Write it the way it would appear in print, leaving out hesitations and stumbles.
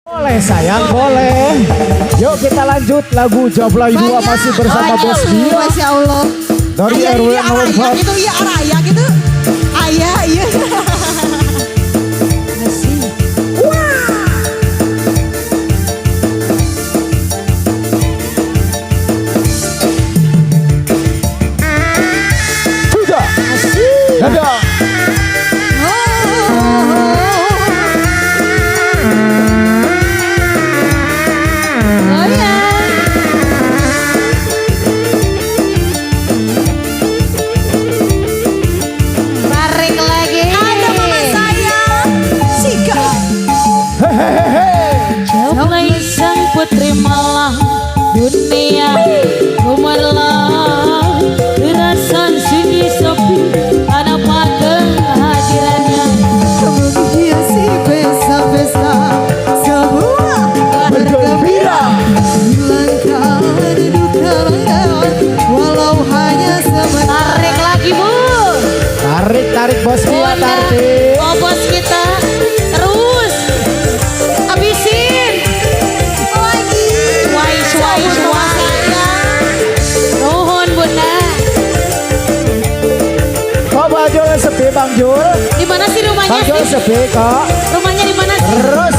Boleh sayang, boleh. Yuk kita lanjut lagu Joblay 2 masih bersama Bos Bio. Masya Allah. Dari RW 04. Itu iya araya gitu. Ayah iya. Sudah. Dadah. Putri Malang dunia gemerlap terasa sunyi sepi tanpa kehadirannya menghiasi pesta-pesta semua bergembira hilangkan duka walau hanya sebentar. Tarik lagi bu, Tarik Bos Bio, tarik. Oh bos kita terus habisin lagi suai nuhun bunda. Kok Bang Jul sepi Bang Jul? Di mana sih rumahnya Bang Jul sih? sepi kok. Rumahnya di mana sih? Terus.